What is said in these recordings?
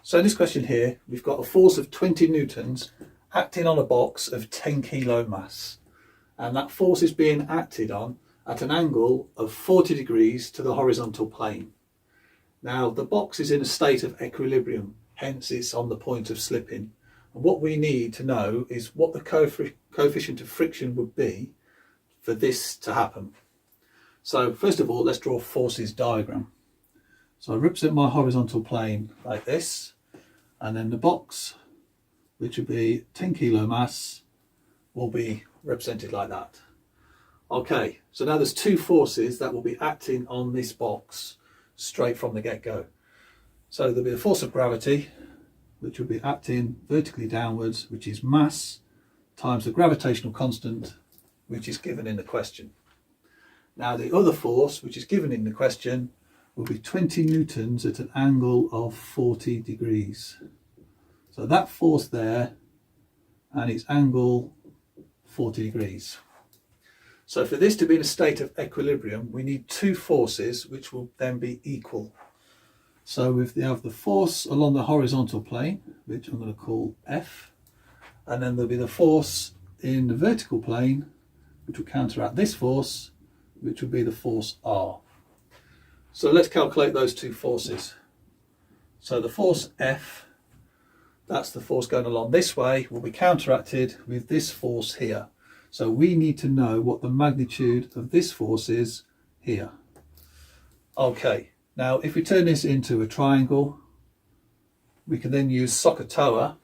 So in this question here, we've got a force of 20 newtons acting on a box of 10 kilo mass. And that force is being acted on at an angle of 40 degrees to the horizontal plane. Now the box is in a state of equilibrium, hence it's on the point of slipping. And what we need to know is what the coefficient of friction would be for this to happen. So first of all, let's draw a forces diagram. So I represent my horizontal plane like this, and then the box, which would be 10 kilo mass, will be represented like that. Okay, so now there's two forces that will be acting on this box straight from the get-go. So there'll be the force of gravity, which will be acting vertically downwards, which is mass times the gravitational constant, which is given in the question. Now the other force, which is given in the question, will be 20 newtons at an angle of 40 degrees. So that force there, and its angle 40 degrees. So for this to be in a state of equilibrium, we need two forces which will then be equal. So if they have the force along the horizontal plane, which I'm going to call F, and then there'll be the force in the vertical plane, which will counteract this force, which will be the force R. So let's calculate those two forces. So the force F, that's the force going along this way, will be counteracted with this force here. So we need to know what the magnitude of this force is here. Okay, now if we turn this into a triangle, we can then use SOHCAHTOA.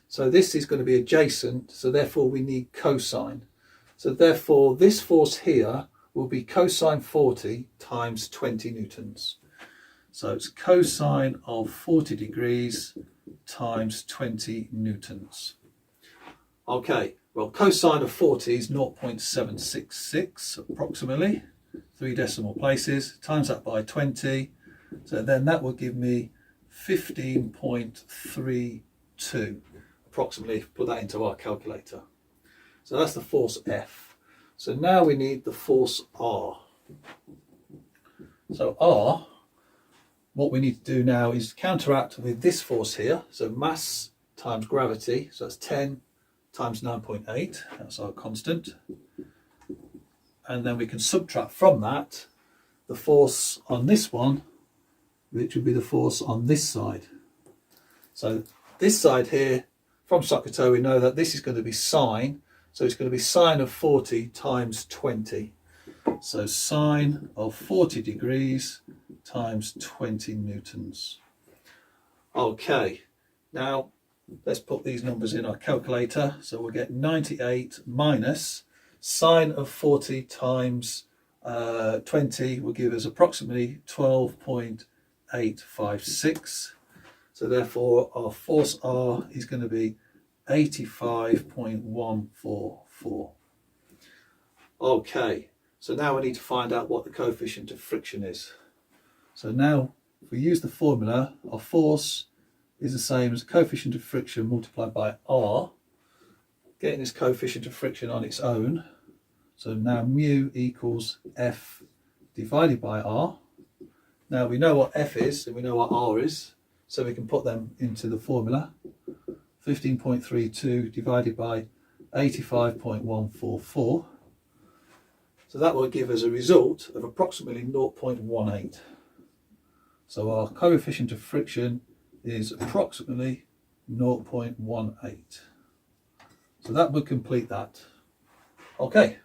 So this is going to be adjacent, so therefore we need cosine. So therefore this force here will be cosine 40 times 20 newtons. So it's cosine of 40 degrees times 20 newtons. Okay, well cosine of 40 is 0.766 approximately, 3 decimal places, times that by 20, so then that will give me 15.32 approximately. Put that into our calculator. So that's the force F. So now we need the force R. So R, what we need to do now is counteract with this force here. So mass times gravity, so that's 10 times 9.8, that's our constant. And then we can subtract from that the force on this one, which would be the force on this side. So this side here, from SOHCAHTOA, we know that this is going to be sine. So it's going to be sine of 40 times 20. So sine of 40 degrees times 20 newtons. Okay, now let's put these numbers in our calculator. So we'll get 98 minus sine of 40 times 20 will give us approximately 12.856. So therefore our force R is going to be 85.144. Okay, so now we need to find out what the coefficient of friction is. So now if we use the formula, our force is the same as the coefficient of friction multiplied by R, getting this coefficient of friction on its own. So now mu equals F divided by R. Now we know what F is and we know what R is, so we can put them into the formula. 15.32 divided by 85.144. So that will give us a result of approximately 0.18. So our coefficient of friction is approximately 0.18. So that would complete that. Okay.